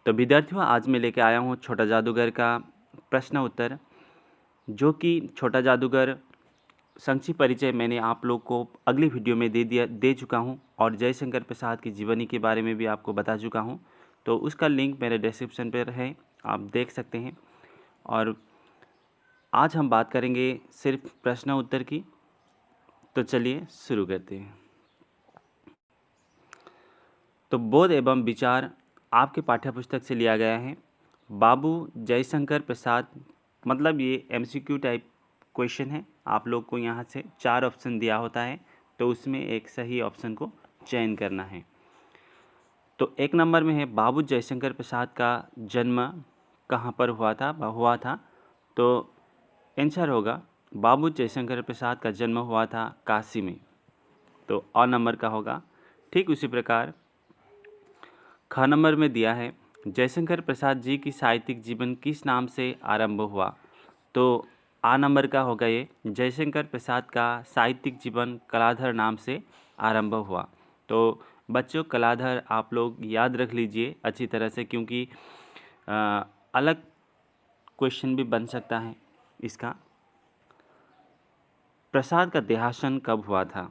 तो विद्यार्थियों, आज मैं लेके आया हूँ छोटा जादूगर का प्रश्न उत्तर, जो कि छोटा जादूगर संक्षिप्त परिचय मैंने आप लोग को अगली वीडियो में दे चुका हूँ और जयशंकर प्रसाद की जीवनी के बारे में भी आपको बता चुका हूँ। तो उसका लिंक मेरे डिस्क्रिप्शन पर है, आप देख सकते हैं। और आज हम बात करेंगे सिर्फ प्रश्न उत्तर की। तो चलिए शुरू करते हैं। तो बोध एवं विचार आपके पाठ्यपुस्तक से लिया गया है। बाबू जयशंकर प्रसाद, मतलब ये MCQ टाइप क्वेश्चन है। आप लोग को यहाँ से 4 ऑप्शन दिया होता है, तो उसमें एक सही ऑप्शन को चयन करना है। तो 1 नंबर में है, बाबू जयशंकर प्रसाद का जन्म कहाँ पर हुआ था। तो आंसर होगा, बाबू जयशंकर प्रसाद का जन्म हुआ था काशी में। तो अ नंबर का होगा। ठीक उसी प्रकार ख नंबर में दिया है, जयशंकर प्रसाद जी की साहित्यिक जीवन किस नाम से आरंभ हुआ। तो आ नंबर का होगा ये, जयशंकर प्रसाद का साहित्यिक जीवन कलाधर नाम से आरंभ हुआ। तो बच्चों, कलाधर आप लोग याद रख लीजिए अच्छी तरह से, क्योंकि अलग क्वेश्चन भी बन सकता है इसका। प्रसाद का देहासन कब हुआ था।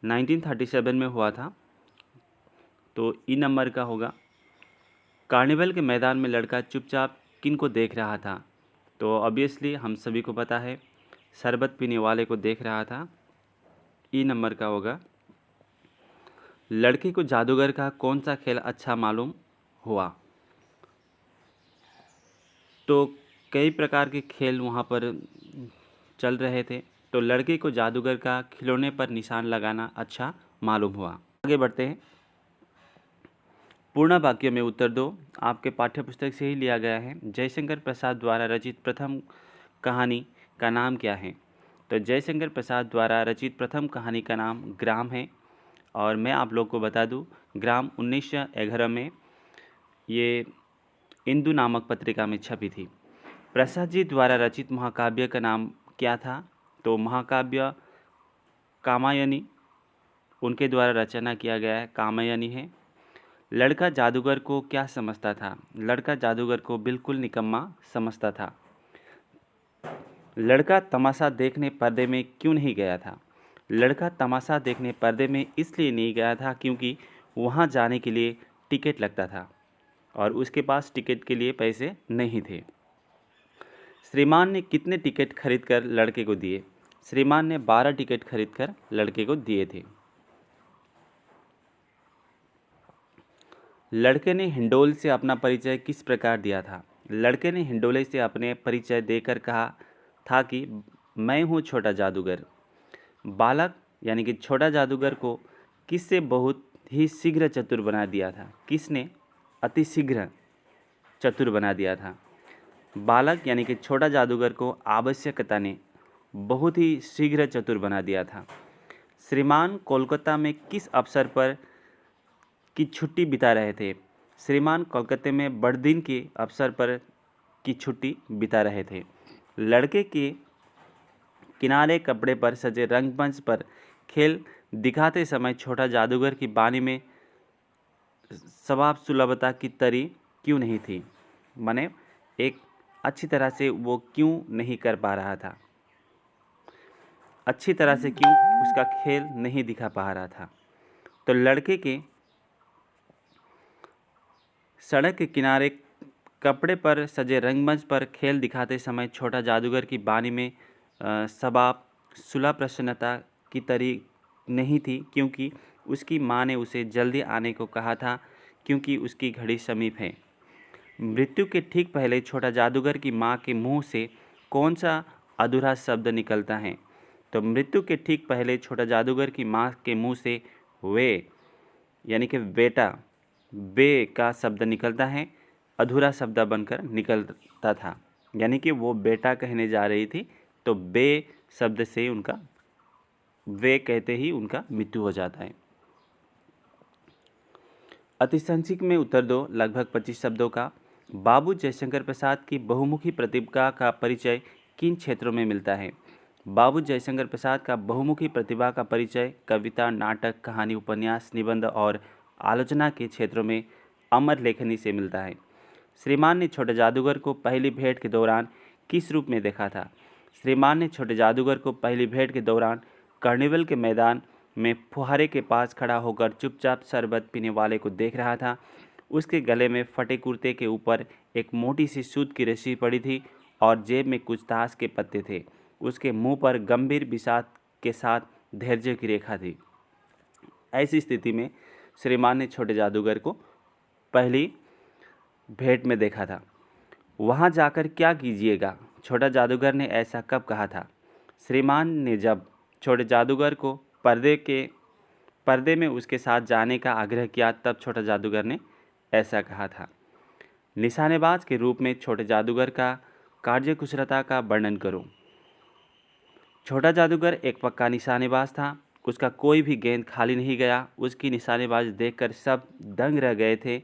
1937 में हुआ था। तो ई नंबर का होगा, कार्निवल के मैदान में लड़का चुपचाप किन को देख रहा था। तो ऑब्वियसली हम सभी को पता है, शरबत पीने वाले को देख रहा था। ई नंबर का होगा, लड़के को जादूगर का कौन सा खेल अच्छा मालूम हुआ। तो कई प्रकार के खेल वहाँ पर चल रहे थे, तो लड़के को जादूगर का खिलौने पर निशान लगाना अच्छा मालूम हुआ। आगे बढ़ते हैं। पूर्ण वाक्य में उत्तर दो। आपके पाठ्यपुस्तक से ही लिया गया है। जयशंकर प्रसाद द्वारा रचित प्रथम कहानी का नाम क्या है। तो जयशंकर प्रसाद द्वारा रचित प्रथम कहानी का नाम ग्राम है। और मैं आप लोग को बता दूं, ग्राम 1911 में ये इंदु नामक पत्रिका में छपी थी। प्रसाद जी द्वारा रचित महाकाव्य का नाम क्या था। तो महाकाव्य कामायनी, उनके द्वारा रचना किया गया है, कामायनी है। लड़का जादूगर को क्या समझता था। लड़का जादूगर को बिल्कुल निकम्मा समझता था। लड़का तमाशा देखने पर्दे में क्यों नहीं गया था। लड़का तमाशा देखने पर्दे में इसलिए नहीं गया था क्योंकि वहां जाने के लिए टिकट लगता था और उसके पास टिकट के लिए पैसे नहीं थे। श्रीमान ने कितने टिकट खरीद कर लड़के को दिए। श्रीमान ने 12 टिकट खरीद कर लड़के को दिए थे। लड़के ने हिंडोल से अपना परिचय किस प्रकार दिया था। लड़के ने हिंडोले से अपने परिचय देकर कहा था कि मैं हूँ छोटा जादूगर। बालक यानी कि छोटा जादूगर को किससे बहुत ही शीघ्र चतुर बना दिया था। किसने अति शीघ्र चतुर बना दिया था। बालक यानी कि छोटा जादूगर को आवश्यकता ने बहुत ही शीघ्र चतुर बना दिया था। श्रीमान कोलकाता में किस अवसर पर की छुट्टी बिता रहे थे। श्रीमान कोलकाता में बड़दिन के अवसर पर की छुट्टी बिता रहे थे। लड़के के किनारे कपड़े पर सजे रंगमंच पर खेल दिखाते समय छोटा जादूगर की वाणी में स्वभाव सुलभता की तरी क्यों नहीं थी। माने एक अच्छी तरह से वो क्यों नहीं कर पा रहा था, अच्छी तरह से क्यों उसका खेल नहीं दिखा पा रहा था। तो लड़के के सड़क के किनारे कपड़े पर सजे रंगमंच पर खेल दिखाते समय छोटा जादूगर की वाणी में स्वभाव सुलभ प्रसन्नता की तरी नहीं थी, क्योंकि उसकी माँ ने उसे जल्दी आने को कहा था, क्योंकि उसकी घड़ी समीप है। मृत्यु के ठीक पहले छोटा जादूगर की माँ के मुंह से कौन सा अधूरा शब्द निकलता है। तो मृत्यु के ठीक पहले छोटा जादूगर की माँ के मुंह से वे यानी कि बेटा, बे का शब्द निकलता है, अधूरा शब्द बनकर निकलता था। यानी कि वो बेटा कहने जा रही थी, तो बे शब्द से उनका वे कहते ही उनका मृत्यु हो जाता है। अति संक्षिप्त में उत्तर दो लगभग 25 शब्दों का। बाबू जयशंकर प्रसाद की बहुमुखी प्रतिभा का परिचय किन क्षेत्रों में मिलता है। बाबू जयशंकर प्रसाद का बहुमुखी प्रतिभा का परिचय कविता, नाटक, कहानी, उपन्यास, निबंध और आलोचना के क्षेत्रों में अमर लेखनी से मिलता है। श्रीमान ने छोटे जादूगर को पहली भेंट के दौरान किस रूप में देखा था? श्रीमान ने छोटे जादूगर को पहली भेंट के दौरान कार्निवल के मैदान में फुहारे के पास खड़ा होकर चुपचाप शरबत पीने वाले को देख रहा था। उसके गले में फटे कुर्ते के ऊपर एक मोटी सी सूत की रस्सी पड़ी थी और जेब में कुछ ताश के पत्ते थे। उसके मुंह पर गंभीर विषाद के साथ धैर्य की रेखा थी। ऐसी स्थिति में श्रीमान ने छोटे जादूगर को पहली भेंट में देखा था। वहाँ जाकर क्या कीजिएगा? छोटा जादूगर ने ऐसा कब कहा था? श्रीमान ने जब छोटे जादूगर को पर्दे में उसके साथ जाने का आग्रह किया तब छोटा जादूगर ने ऐसा कहा था। निशानेबाज के रूप में छोटे जादूगर का कार्यकुशलता का वर्णन करो। छोटा जादूगर एक पक्का निशानेबाज था। उसका कोई भी गेंद खाली नहीं गया। उसकी निशानेबाजी देखकर सब दंग रह गए थे।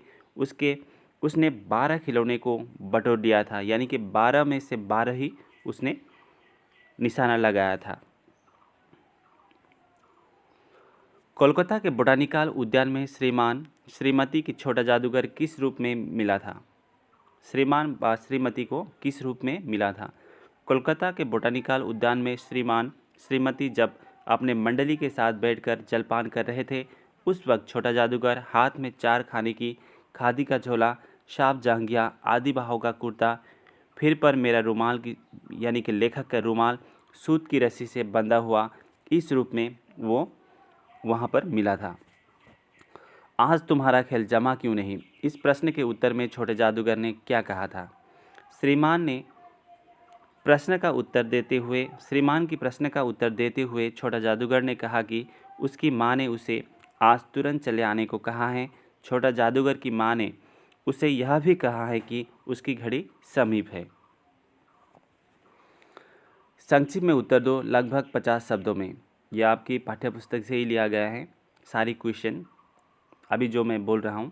उसने 12 खिलौने को बटोर दिया था, यानी कि 12 में से 12 ही उसने निशाना लगाया था। कोलकाता के बोटानिकल उद्यान में श्रीमती की छोटा जादूगर किस रूप में मिला था? श्रीमान व श्रीमती को किस रूप में मिला था? कोलकाता के बोटानिकल उद्यान में श्रीमती जब अपने मंडली के साथ बैठकर जलपान कर रहे थे, उस वक्त छोटा जादूगर हाथ में 4 खाने की खादी का झोला, साफ जांघिया, आधी बाहों का कुर्ता, फिर पर मेरा रुमाल यानी कि लेखक का रुमाल सूत की रस्सी से बंधा हुआ, इस रूप में वो वहाँ पर मिला था। आज तुम्हारा खेल जमा क्यों नहीं? इस प्रश्न के उत्तर में छोटे जादूगर ने क्या कहा था? श्रीमान की प्रश्न का उत्तर देते हुए छोटा जादूगर ने कहा कि उसकी माँ ने उसे आज तुरंत चले आने को कहा है। छोटा जादूगर की माँ ने उसे यह भी कहा है कि उसकी घड़ी समीप है। संक्षिप्त में उत्तर दो लगभग 50 शब्दों में। यह आपकी पाठ्यपुस्तक से ही लिया गया है। सारी क्वेश्चन अभी जो मैं बोल रहा हूँ।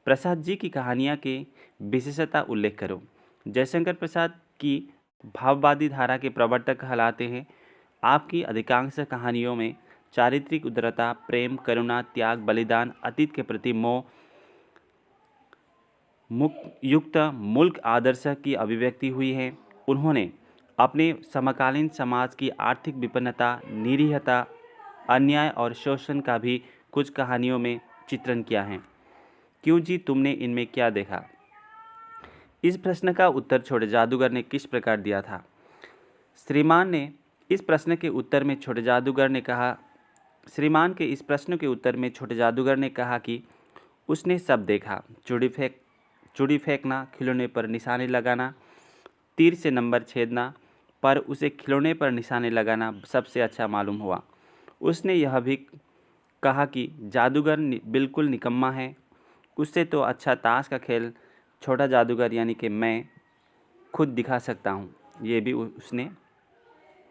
प्रसाद जी की कहानियाँ के विशेषता उल्लेख करो। जयशंकर प्रसाद की भाववादी धारा के प्रवर्तक कहलाते हैं। आपकी अधिकांश कहानियों में चारित्रिक उदारता, प्रेम, करुणा, त्याग, बलिदान, अतीत के प्रति मोह युक्त मुल्क आदर्श की अभिव्यक्ति हुई है। उन्होंने अपने समकालीन समाज की आर्थिक विपन्नता, निरीहता, अन्याय और शोषण का भी कुछ कहानियों में चित्रण किया है। क्यों जी, तुमने इनमें क्या देखा? इस प्रश्न का उत्तर छोटे जादूगर ने किस प्रकार दिया था? श्रीमान के इस प्रश्न के उत्तर में छोटे जादूगर ने कहा कि उसने सब देखा। चूड़ी फेंकना, खिलौने पर निशाने लगाना, तीर से नंबर छेदना, पर उसे खिलौने पर निशाने लगाना सबसे अच्छा मालूम हुआ। उसने यह भी कहा कि जादूगर बिल्कुल निकम्मा है। उससे तो अच्छा ताश का खेल छोटा जादूगर यानी कि मैं खुद दिखा सकता हूँ, ये भी उसने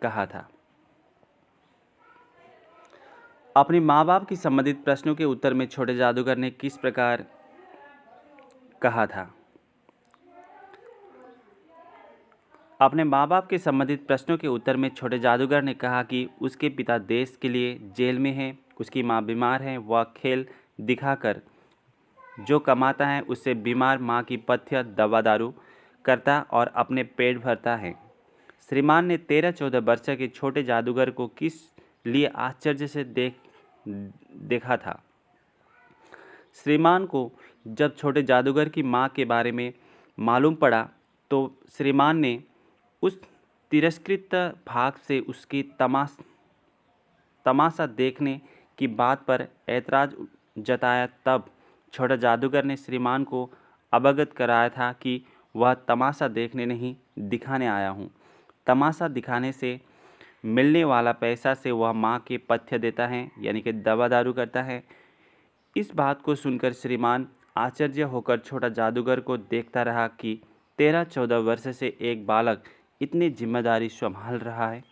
कहा था। अपने माँ बाप की संबंधित प्रश्नों के उत्तर में छोटे जादूगर ने किस प्रकार कहा था? अपने माँ बाप के संबंधित प्रश्नों के उत्तर में छोटे जादूगर ने कहा कि उसके पिता देश के लिए जेल में हैं, उसकी माँ बीमार है, वह खेल दिखाकर जो कमाता है उससे बीमार माँ की पथ्य दवा दारू करता और अपने पेट भरता है। श्रीमान ने 13-14 वर्ष के छोटे जादूगर को किस लिए आश्चर्य से देखा था? श्रीमान को जब छोटे जादूगर की माँ के बारे में मालूम पड़ा तो श्रीमान ने उस तिरस्कृत भाग से उसकी तमाशा देखने की बात पर ऐतराज़ जताया। तब छोटा जादूगर ने श्रीमान को अवगत कराया था कि वह तमाशा देखने नहीं, दिखाने आया हूँ। तमाशा दिखाने से मिलने वाला पैसा से वह माँ के पथ्य देता है, यानी कि दवा दारू करता है। इस बात को सुनकर श्रीमान आश्चर्य होकर छोटा जादूगर को देखता रहा कि 13-14 वर्ष से एक बालक इतनी जिम्मेदारी संभाल रहा है।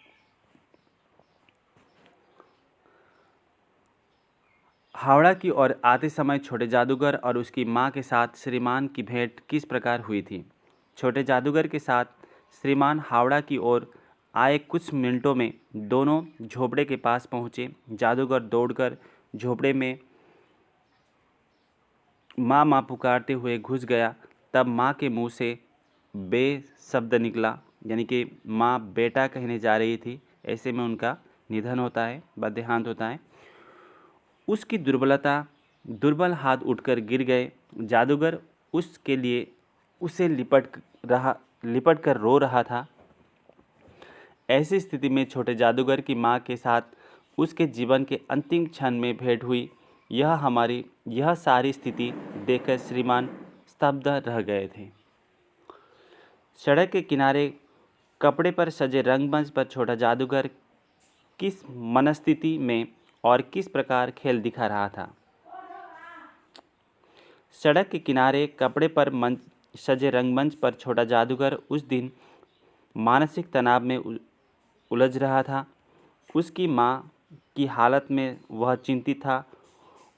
हावड़ा की ओर आते समय छोटे जादूगर और उसकी माँ के साथ श्रीमान की भेंट किस प्रकार हुई थी? छोटे जादूगर के साथ श्रीमान हावड़ा की ओर आए कुछ मिनटों में दोनों झोपड़े के पास पहुँचे। जादूगर दौड़कर झोपड़े में माँ माँ पुकारते हुए घुस गया, तब माँ के मुंह से बे शब्द निकला, यानी कि माँ बेटा कहने जा रही थी। ऐसे में उनका निधन होता है व देहांत होता है। उसकी दुर्बल हाथ उठकर गिर गए। जादूगर उसके लिए उसे लिपट कर रो रहा था। ऐसी स्थिति में छोटे जादूगर की माँ के साथ उसके जीवन के अंतिम क्षण में भेंट हुई। यह सारी स्थिति देखकर श्रीमान स्तब्ध रह गए थे। सड़क के किनारे कपड़े पर सजे रंगमंच पर छोटा जादूगर किस मनस्थिति में और किस प्रकार खेल दिखा रहा था। सड़क के किनारे कपड़े पर सजे रंगमंच पर छोटा जादूगर उस दिन मानसिक तनाव में उलझ रहा था। उसकी माँ की हालत में वह चिंतित था।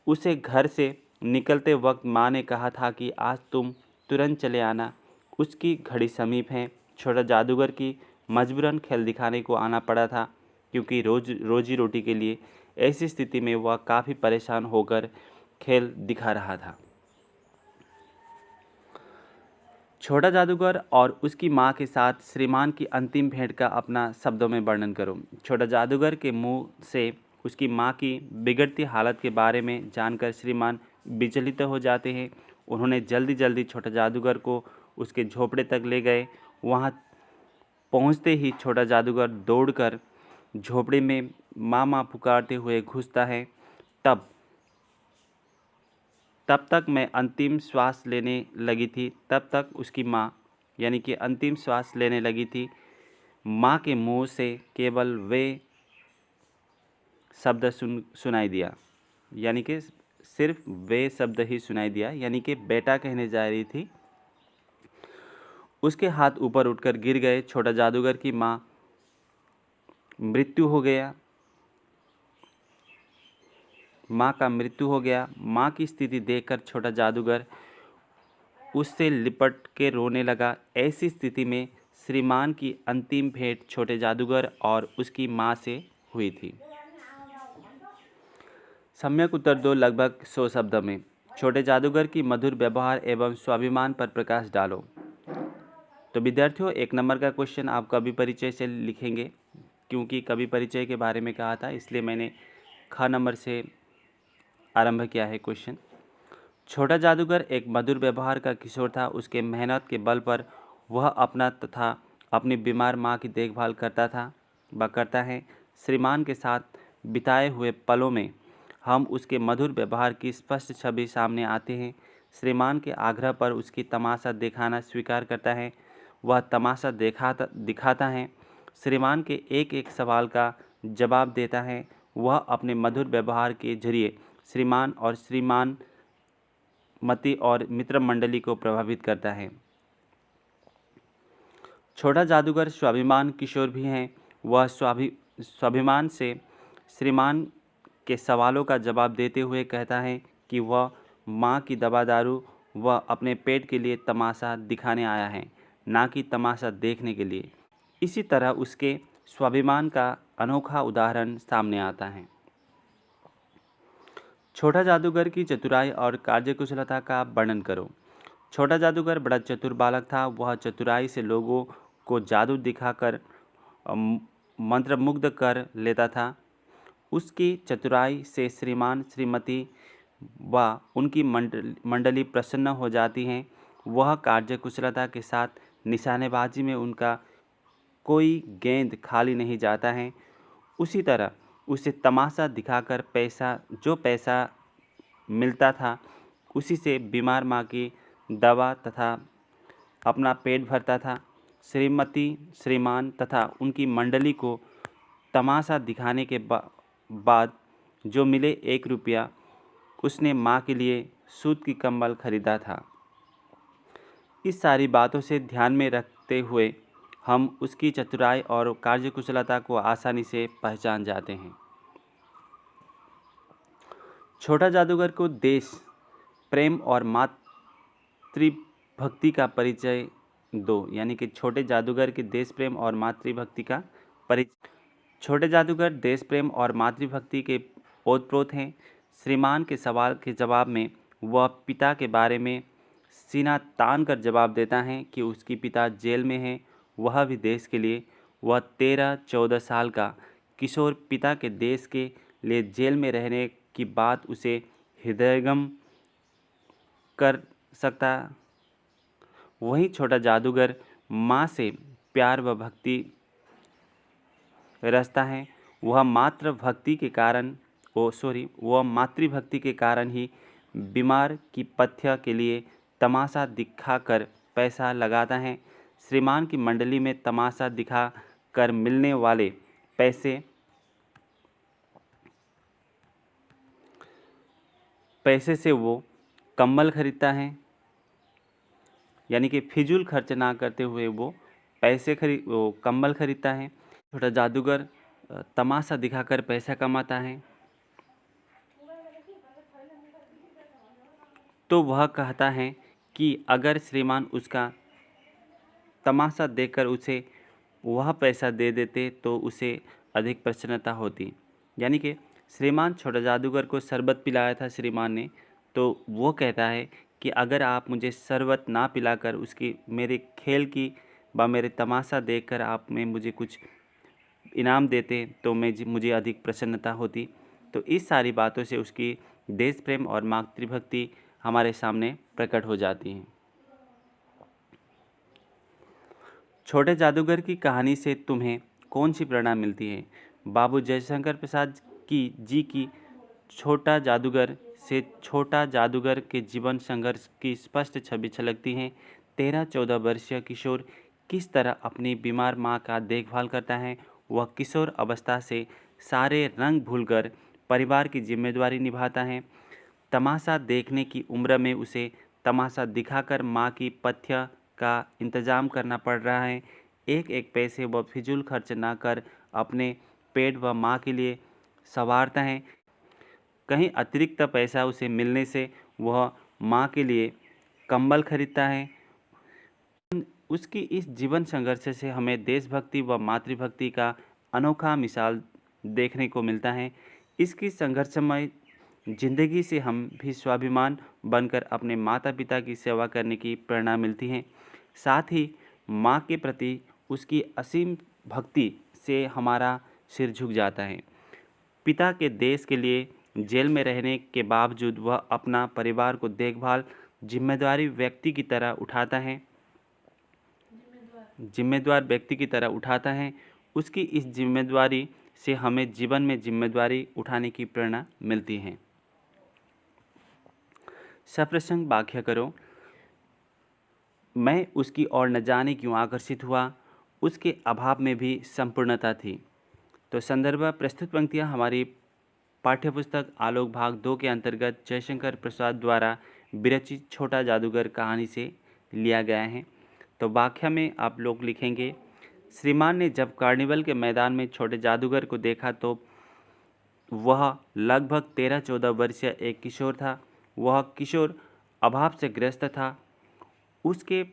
उसे घर से निकलते वक्त माँ ने कहा था कि आज तुम तुरंत चले आना। उसकी घड़ी समीप है। छोटा जादूगर की मजबूरन खेल दिखाने को आना पड़ा था, क्योंकि रोजी रोटी के लिए ऐसी स्थिति में वह काफ़ी परेशान होकर खेल दिखा रहा था। छोटा जादूगर और उसकी माँ के साथ श्रीमान की अंतिम भेंट का अपना शब्दों में वर्णन करो। छोटा जादूगर के मुंह से उसकी माँ की बिगड़ती हालत के बारे में जानकर श्रीमान विचलित हो जाते हैं। उन्होंने जल्दी छोटा जादूगर को उसके झोपड़े तक ले गए। वहाँ पहुँचते ही छोटा जादूगर दौड़कर झोपड़े में माँ माँ पुकारते हुए घुसता है। तब तक मैं अंतिम श्वास लेने लगी थी। तब तक उसकी माँ यानी कि अंतिम श्वास लेने लगी थी। माँ के मुंह से केवल वे शब्द सुनाई दिया, यानी कि सिर्फ वे शब्द ही सुनाई दिया, यानी कि बेटा कहने जा रही थी। उसके हाथ ऊपर उठकर गिर गए। छोटा जादूगर की माँ का मृत्यु हो गया। माँ की स्थिति देखकर छोटा जादूगर उससे लिपट के रोने लगा। ऐसी स्थिति में श्रीमान की अंतिम भेंट छोटे जादूगर और उसकी माँ से हुई थी। सम्यक उत्तर दो लगभग 100 शब्द में। छोटे जादूगर की मधुर व्यवहार एवं स्वाभिमान पर प्रकाश डालो। तो विद्यार्थियों, 1 नंबर का क्वेश्चन आप कवि परिचय से लिखेंगे, क्योंकि कवि परिचय के बारे में कहा था, इसलिए मैंने ख नंबर से आरंभ किया है क्वेश्चन। छोटा जादूगर एक मधुर व्यवहार का किशोर था। उसके मेहनत के बल पर वह अपना तथा अपनी बीमार माँ की देखभाल करता है। श्रीमान के साथ बिताए हुए पलों में हम उसके मधुर व्यवहार की स्पष्ट छवि सामने आते हैं। श्रीमान के आग्रह पर उसकी तमाशा दिखाना स्वीकार करता है। वह तमाशा दिखाता है। श्रीमान के एक सवाल का जवाब देता है। वह अपने मधुर व्यवहार के जरिए श्रीमान और श्रीमानमती और मित्र मंडली को प्रभावित करता है। छोटा जादूगर स्वाभिमान किशोर भी हैं। वह स्वाभिमान से श्रीमान के सवालों का जवाब देते हुए कहता है कि वह माँ की दवा दारू व अपने पेट के लिए तमाशा दिखाने आया है, ना कि तमाशा देखने के लिए। इसी तरह उसके स्वाभिमान का अनोखा उदाहरण सामने आता है। छोटा जादूगर की चतुराई और कार्यकुशलता का वर्णन करो। छोटा जादूगर बड़ा चतुर बालक था। वह चतुराई से लोगों को जादू दिखाकर मंत्रमुग्ध कर लेता था। उसकी चतुराई से श्रीमान, श्रीमती व उनकी मंडली प्रसन्न हो जाती हैं। वह कार्यकुशलता के साथ निशानेबाजी में उनका कोई गेंद खाली नहीं जाता है। उसी तरह उसे तमाशा दिखाकर पैसा मिलता था, उसी से बीमार माँ की दवा तथा अपना पेट भरता था। श्रीमती, श्रीमान तथा उनकी मंडली को तमाशा दिखाने के बाद जो मिले 1 रुपया, उसने माँ के लिए सूत की कंबल खरीदा था। इस सारी बातों से ध्यान में रखते हुए हम उसकी चतुराई और कार्यकुशलता को आसानी से पहचान जाते हैं। छोटा जादूगर को देश प्रेम और मातृभक्ति का परिचय दो, यानी कि छोटे जादूगर के देश प्रेम और मातृभक्ति का परिचय। छोटे जादूगर देश प्रेम और मातृभक्ति के ओतप्रोत हैं। श्रीमान के सवाल के जवाब में वह पिता के बारे में सीना तान कर जवाब देता है कि उसकी पिता जेल में है, वह भी देश के लिए। वह 13-14 साल का किशोर पिता के देश के लिए जेल में रहने की बात उसे हृदयंगम कर सकता। वहीं छोटा जादूगर माँ से प्यार व भक्ति रचता है। वह मातृभक्ति के कारण ही बीमार की पथ्य के लिए तमाशा दिखाकर पैसा लगाता है। श्रीमान की मंडली में तमाशा दिखा कर मिलने वाले पैसे से वो कम्बल खरीदता है, यानी कि फिजूल खर्च ना करते हुए वो कम्बल खरीदता है। छोटा जादूगर तमाशा दिखाकर पैसा कमाता है। तो वह कहता है कि अगर श्रीमान उसका तमाशा देखकर उसे वह पैसा दे देते तो उसे अधिक प्रसन्नता होती। यानी कि श्रीमान छोटा जादूगर को शरबत पिलाया था श्रीमान ने, तो वो कहता है कि अगर आप मुझे शरबत ना पिलाकर उसकी मेरे खेल की व मेरे तमाशा देखकर आप में मुझे कुछ इनाम देते तो मुझे अधिक प्रसन्नता होती। तो इस सारी बातों से उसकी देश प्रेम और मातृभक्ति हमारे सामने प्रकट हो जाती हैं। छोटे जादूगर की कहानी से तुम्हें कौन सी प्रेरणा मिलती है? बाबू जयशंकर प्रसाद की छोटा जादूगर के जीवन संघर्ष की स्पष्ट छवि झलकती है। 13-14 वर्षीय किशोर किस तरह अपनी बीमार माँ का देखभाल करता है। वह किशोर अवस्था से सारे रंग भूलकर परिवार की जिम्मेदारी निभाता है। तमाशा देखने की उम्र में उसे तमाशा दिखाकर माँ की पथ्य का इंतजाम करना पड़ रहा है। एक एक पैसे वह फिजूल खर्च ना कर अपने पेट व माँ के लिए संवारता है। कहीं अतिरिक्त पैसा उसे मिलने से वह माँ के लिए कंबल खरीदता है। उसकी इस जीवन संघर्ष से हमें देशभक्ति व मातृभक्ति का अनोखा मिसाल देखने को मिलता है। इसकी संघर्षमय जिंदगी से हम भी स्वाभिमान बनकर अपने माता पिता की सेवा करने की प्रेरणा मिलती है। साथ ही माँ के प्रति उसकी असीम भक्ति से हमारा सिर झुक जाता है। पिता के देश के लिए जेल में रहने के बावजूद वह अपना परिवार को देखभाल जिम्मेदार व्यक्ति की तरह उठाता है। उसकी इस जिम्मेदारी से हमें जीवन में जिम्मेदारी उठाने की प्रेरणा मिलती है। सप्रसंग व्याख्या करो। मैं उसकी ओर न जाने क्यों आकर्षित हुआ, उसके अभाव में भी संपूर्णता थी। तो संदर्भ प्रस्तुत पंक्तियाँ हमारी पाठ्यपुस्तक आलोक भाग 2 के अंतर्गत जयशंकर प्रसाद द्वारा विरचित छोटा जादूगर कहानी से लिया गया है। तो व्याख्या में आप लोग लिखेंगे, श्रीमान ने जब कार्निवल के मैदान में छोटे जादूगर को देखा तो वह लगभग 13-14 वर्षीय एक किशोर था। वह किशोर अभाव से ग्रस्त था। उसके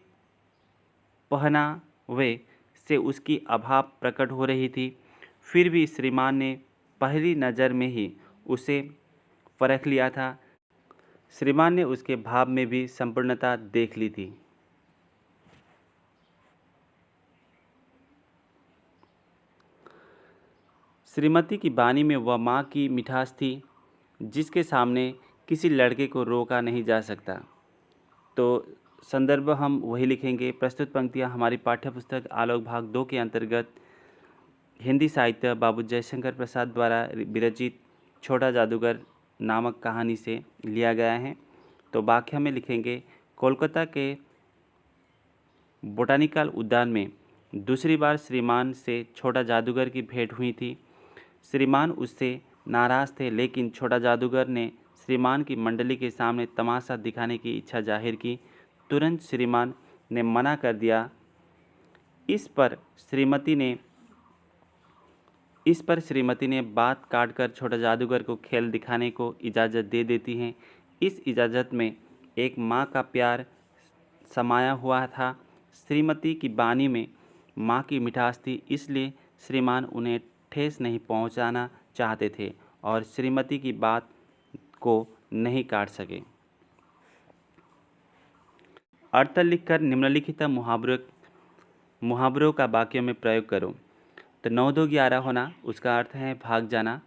पहनावे से उसकी अभाव प्रकट हो रही थी। फिर भी श्रीमान ने पहली नज़र में ही उसे परख लिया था। श्रीमान ने उसके भाव में भी संपूर्णता देख ली थी। श्रीमती की वाणी में वह माँ की मिठास थी जिसके सामने किसी लड़के को रोका नहीं जा सकता। तो संदर्भ हम वही लिखेंगे। प्रस्तुत पंक्तियाँ हमारी पाठ्यपुस्तक आलोक भाग 2 के अंतर्गत हिंदी साहित्य बाबू जयशंकर प्रसाद द्वारा विरचित छोटा जादूगर नामक कहानी से लिया गया है। तो व्याख्या में लिखेंगे, कोलकाता के बोटानिकल उद्यान में दूसरी बार श्रीमान से छोटा जादूगर की भेंट हुई थी। श्रीमान उससे नाराज़ थे, लेकिन छोटा जादूगर ने श्रीमान की मंडली के सामने तमाशा दिखाने की इच्छा जाहिर की। तुरंत श्रीमान ने मना कर दिया। इस पर श्रीमती ने बात काटकर छोटा जादूगर को खेल दिखाने को इजाज़त दे देती हैं। इस इजाज़त में एक माँ का प्यार समाया हुआ था। श्रीमती की वाणी में माँ की मिठास थी, इसलिए श्रीमान उन्हें ठेस नहीं पहुँचाना चाहते थे और श्रीमती की बात को नहीं काट सके। अर्थ लिखकर निम्नलिखित मुहावरों का वाक्य में प्रयोग करो। तो 9 2 11 होना, उसका अर्थ है भाग जाना।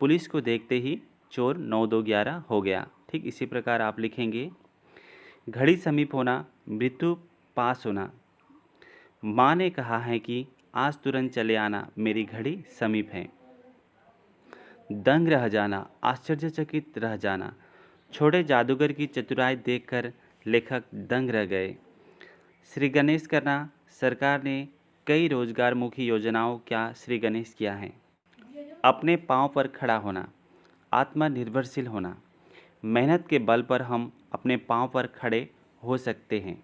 पुलिस को देखते ही चोर 9 2 11 हो गया। ठीक इसी प्रकार आप लिखेंगे। घड़ी समीप होना, मृत्यु पास होना। माँ ने कहा है कि आज तुरंत चले आना, मेरी घड़ी समीप है। दंग रह जाना, आश्चर्यचकित रह जाना। छोटे जादूगर की चतुराई देखकर लेखक दंग रह गए। श्री गणेश करना, सरकार ने कई रोजगारमुखी योजनाओं का श्री गणेश किया है। अपने पांव पर खड़ा होना, आत्मनिर्भरशील होना। मेहनत के बल पर हम अपने पांव पर खड़े हो सकते हैं।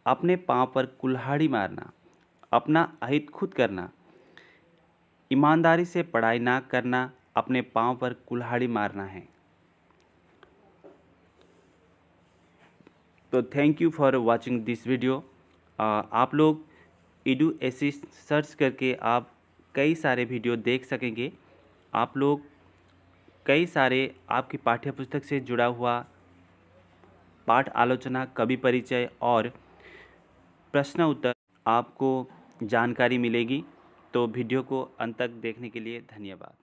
अपने पांव पर कुल्हाड़ी मारना, अपना अहित खुद करना। ईमानदारी से पढ़ाई ना करना, अपने पांव पर कुल्हाड़ी मारना है। तो thank you for watching this video. आप लोग ईडू एसिस्ट सर्च करके आप कई सारे वीडियो देख सकेंगे। आप लोग कई सारे आपकी पाठ्यपुस्तक से जुड़ा हुआ पाठ आलोचना, कवि परिचय और प्रश्न उत्तर आपको जानकारी मिलेगी। तो वीडियो को अंत तक देखने के लिए धन्यवाद।